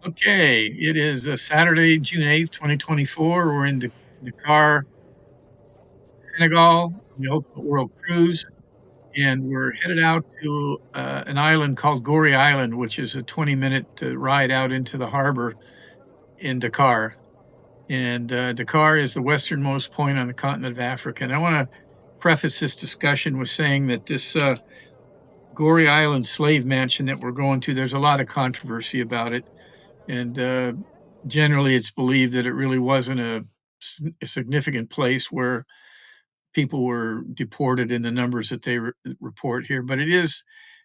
Okay, it is Saturday, June 8th, 2024. We're in Dakar, Senegal, on the Ultimate World Cruise, and we're headed out to an island called Goree Island, which is a 20-minute ride out into the harbor in Dakar. And Dakar is the westernmost point on the continent of Africa. And I want to preface this discussion with saying that this Goree Island slave mansion that we're going to, there's a lot of controversy about it. And generally, it's believed that it really wasn't a significant place where people were deported in the numbers that they report here, but it is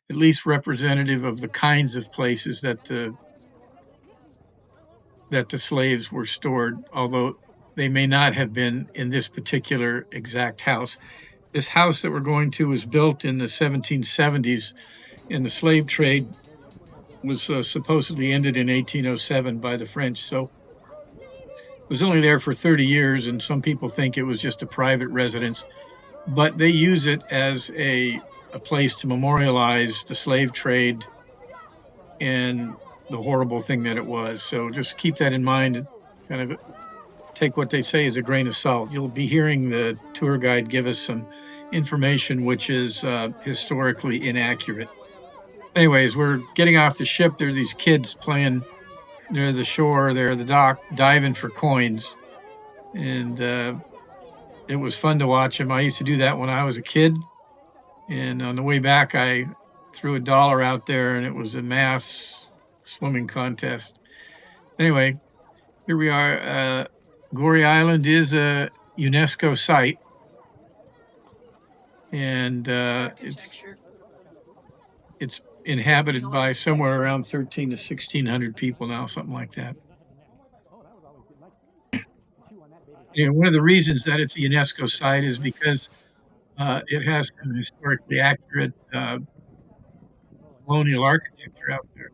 at least representative of the kinds of places that the slaves were stored, although they may not have been in this particular exact house. This house that we're going to was built in the 1770s, and the slave trade was supposedly ended in 1807 by the French. So was only there for 30 years, and some people think it was just a private residence, but they use it as a place to memorialize the slave trade and the horrible thing that it was. So just keep that in mind. Kind of take what they say as a grain of salt. You'll be hearing the tour guide give us some information which is historically inaccurate. Anyways, we're getting off the ship. There's these kids playing near the shore, there, the dock, diving for coins. And it was fun to watch them. I used to do that when I was a kid. And on the way back, I threw $1 out there, and it was a mass swimming contest. Anyway, here we are. Goree Island is a UNESCO site, and it's inhabited by somewhere around 13 to 1,600 people now, something like that. And one of the reasons that it's a UNESCO site is because it has some historically accurate colonial architecture out there.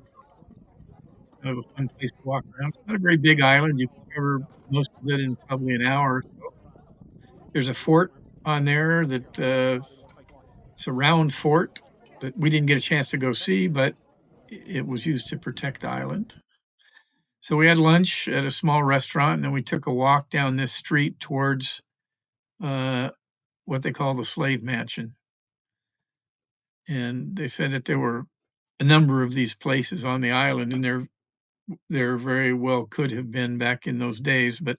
Kind of a fun place to walk around. It's not a very big island. You can cover most of it in probably an hour or so. There's a fort on there that it's a round fort that we didn't get a chance to go see, but it was used to protect the island. So we had lunch at a small restaurant, and then we took a walk down this street towards uh, what they call the slave mansion. And they said that there were a number of these places on the island, and there very well could have been back in those days, but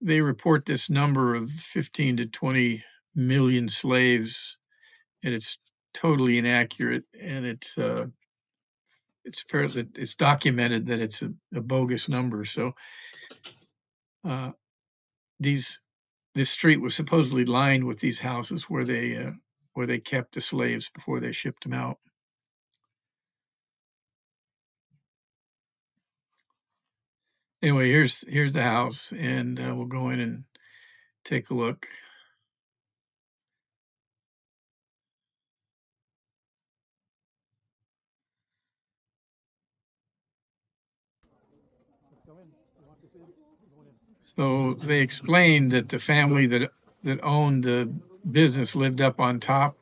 they report this number of 15 to 20 million slaves, and it's totally inaccurate. And it's documented that it's a bogus number. So uh, these this street was supposedly lined with these houses where they kept the slaves before they shipped them out. Anyway, here's the house, and we'll go in and take a look. So they explained that the family that owned the business lived up on top,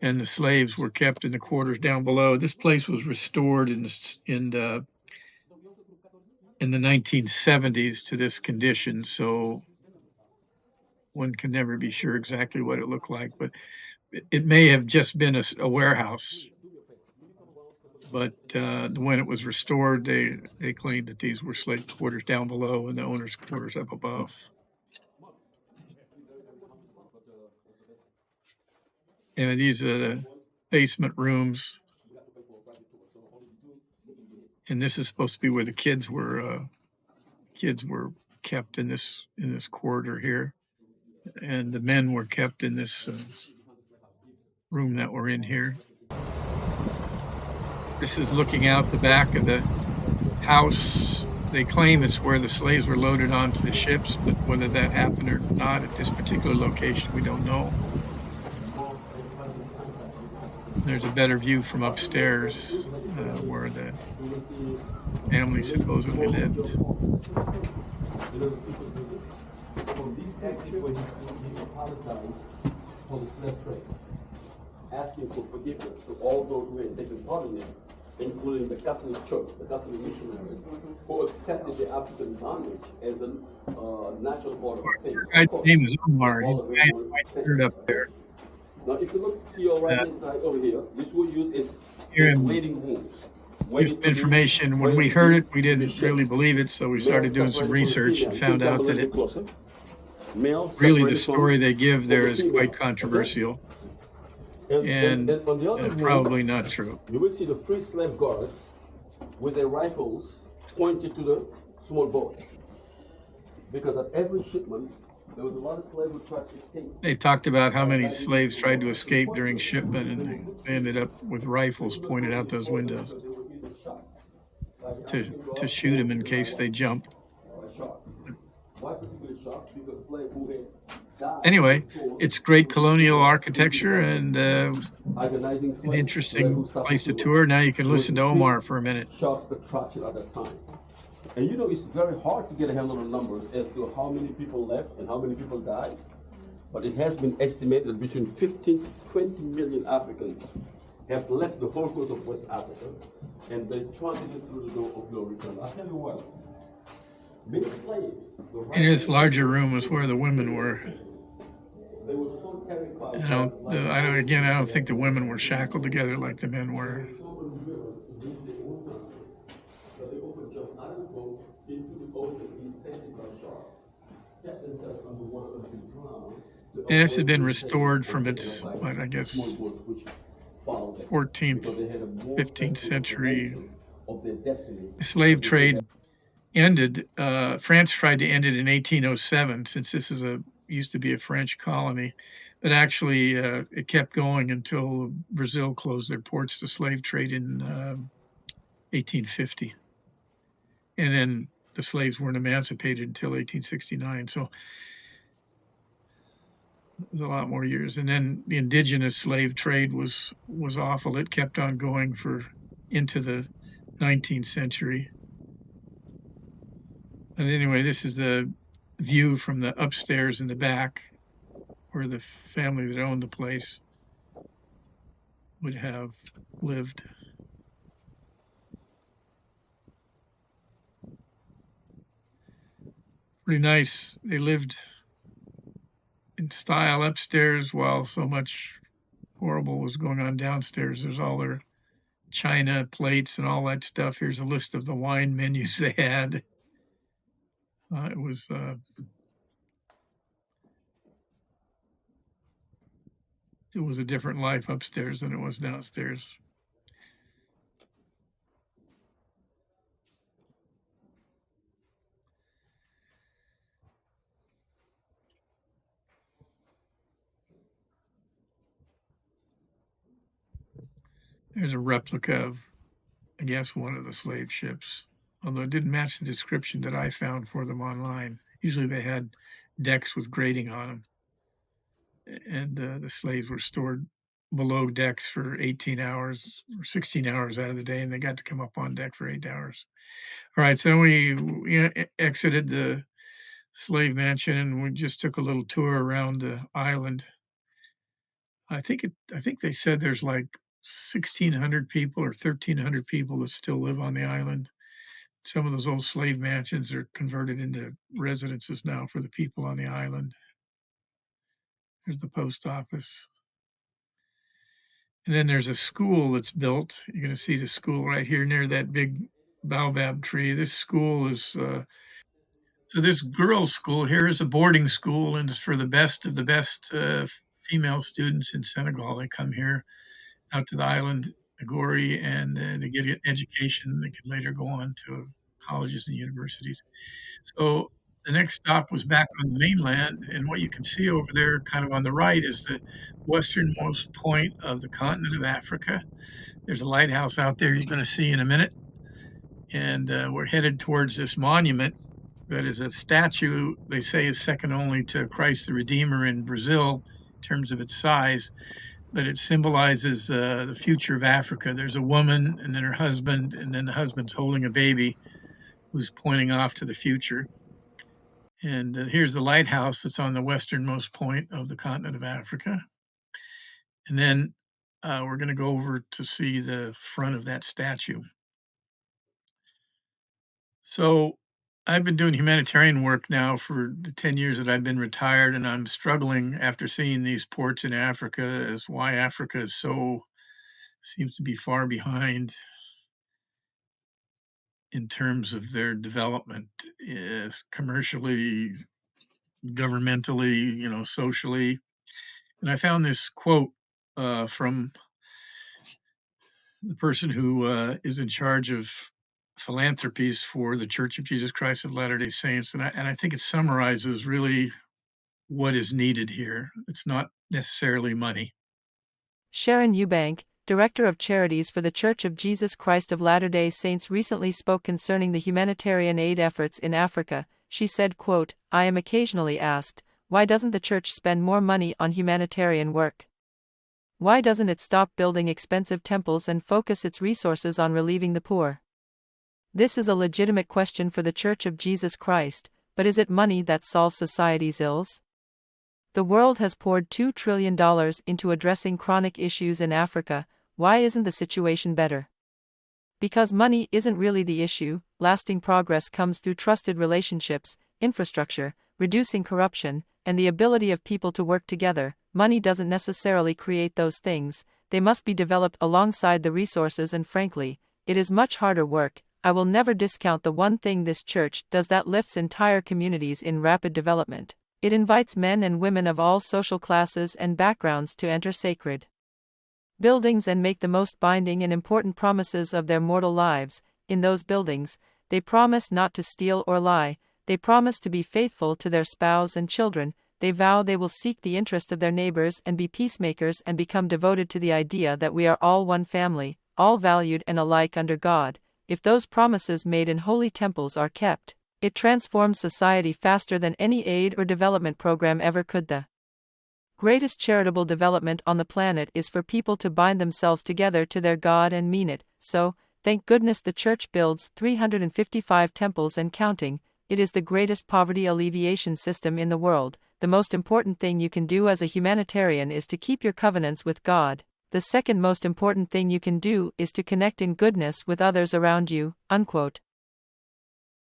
and the slaves were kept in the quarters down below. This place was restored in the 1970s to this condition, so one can never be sure exactly what it looked like, but it may have just been a warehouse. But when it was restored, they claimed that these were slave quarters down below and the owner's quarters up above. And these are the basement rooms, and this is supposed to be where the kids were kept in this corridor here, and the men were kept in this room that we're in here. This is looking out the back of the house. They claim it's where the slaves were loaded onto the ships, but whether that happened or not at this particular location, we don't know. There's a better view from upstairs where the family supposedly lived. Asking for forgiveness to all those who had taken part in it including the Catholic Church, the Catholic missionaries, who accepted the African bondage as a natural order of things. The Of guy's course, name is not Omar. all He's of the it guy in were the white shirt Satanists, up of there. course. Now, if you look to your right hand side over here, this was used Here as and waiting rooms, give some information. When we heard it, we to be didn't really shipped. believe it, so we Male started doing some separated from the research female. and You can found come a out that little it bit closer. Male really the separated story they give there the is female. quite Okay? controversial And and on the other room, probably not true. you will see the free slave guards with their rifles pointed to the small boat. Because at every shipment, there was a lot of slaves who tried to escape. They talked about how many Diving into slaves the tried to water. escape during Unfortunately, shipment, they and were put they to ended up with rifles even pointed out going those further windows because they were either shot by the to African to guard shoot or them in even by case they what? jumped. By sharks. Why particularly sharks? Because slaves who had died were Anyway, sold it's great to the colonial water, into the architecture water. and Agonizing an slaves, slaves who interesting suffered place too to much. tour. Now you can There was listen to big Omar for a minute. shark attraction at that time. And you know, it's very hard to get a handle on numbers as to how many people left and how many people died. But it has been estimated that between 15 to 20 million Africans have left the whole coast of West Africa and they transited through the door of no return. I'll tell you what, many slaves, the In right this hand larger side, room was where the women were. they were so terrified I don't think the women were shackled together like the men they were. were so unwilling to leave their own country that they often jumped out of the boat into the ocean infested by sharks, kept themselves underwater until drowned to And this had avoid been being taken restored or from taken its, up by what, I small guess, boats which followed them, 14th, because they had a more 15th sensible century. apprehension of their destiny The slave than did they have. trade ended. France tried to end it in 1807, since this is used to be a French colony, but actually it kept going until Brazil closed their ports to slave trade in 1850, and then the slaves weren't emancipated until 1869. So there's a lot more years. And then the indigenous slave trade was awful. It kept on going for into the 19th century. But anyway, this is the view from the upstairs in the back, where the family that owned the place would have lived. Pretty nice. They lived in style upstairs while so much horrible was going on downstairs. There's all their china plates and all that stuff. Here's a list of the wine menus they had. It was a different life upstairs than it was downstairs. There's a replica of, I guess, one of the slave ships, although it didn't match the description that I found for them online. Usually they had decks with grating on them, and the slaves were stored below decks for 18 hours or 16 hours out of the day, and they got to come up on deck for 8 hours. All right, so we exited the slave mansion and we just took a little tour around the island. I think they said there's like 1,600 people or 1,300 people that still live on the island. Some of those old slave mansions are converted into residences now for the people on the island. There's the post office. And then there's a school that's built. You're going to see the school right here near that big baobab tree. This school is, so this girls' school here is a boarding school, and it's for the best of the best female students in Senegal. They come here out to the island, Goree, and they get an education. They could later go on to colleges and universities. So the next stop was back on the mainland, and what you can see over there, kind of on the right, is the westernmost point of the continent of Africa. There's a lighthouse out there you're going to see in a minute, and we're headed towards this monument that is a statue they say is second only to Christ the Redeemer in Brazil in terms of its size, but it symbolizes the future of Africa. There's a woman and then her husband, and then the husband's holding a baby who's pointing off to the future. And here's the lighthouse that's on the westernmost point of the continent of Africa. And then we're going to go over to see the front of that statue. So I've been doing humanitarian work now for the 10 years that I've been retired, and I'm struggling after seeing these ports in Africa as why Africa is so seems to be far behind in terms of their development, commercially, governmentally, socially. And I found this quote from the person who is in charge of philanthropies for the Church of Jesus Christ of Latter-day Saints, and I think it summarizes really what is needed here. It's not necessarily money. Sharon Eubank, Director of Charities for the Church of Jesus Christ of Latter-day Saints, recently spoke concerning the humanitarian aid efforts in Africa. She said, quote, "I am occasionally asked, why doesn't the church spend more money on humanitarian work? Why doesn't it stop building expensive temples and focus its resources on relieving the poor? This is a legitimate question for the Church of Jesus Christ, but is it money that solves society's ills? The world has poured $2 trillion into addressing chronic issues in Africa. Why isn't the situation better? Because money isn't really the issue. Lasting progress comes through trusted relationships, infrastructure, reducing corruption, and the ability of people to work together. Money doesn't necessarily create those things, they must be developed alongside the resources, and frankly, it is much harder work. I will never discount the one thing this church does that lifts entire communities in rapid development. It invites men and women of all social classes and backgrounds to enter sacred buildings and make the most binding and important promises of their mortal lives. In those buildings, they promise not to steal or lie, they promise to be faithful to their spouse and children, they vow they will seek the interest of their neighbors and be peacemakers and become devoted to the idea that we are all one family, all valued and alike under God. If those promises made in holy temples are kept, it transforms society faster than any aid or development program ever could. The greatest charitable development on the planet is for people to bind themselves together to their God and mean it. So, thank goodness the church builds 355 temples and counting. It is the greatest poverty alleviation system in the world. The most important thing you can do as a humanitarian is to keep your covenants with God. The second most important thing you can do is to connect in goodness with others around you." Unquote.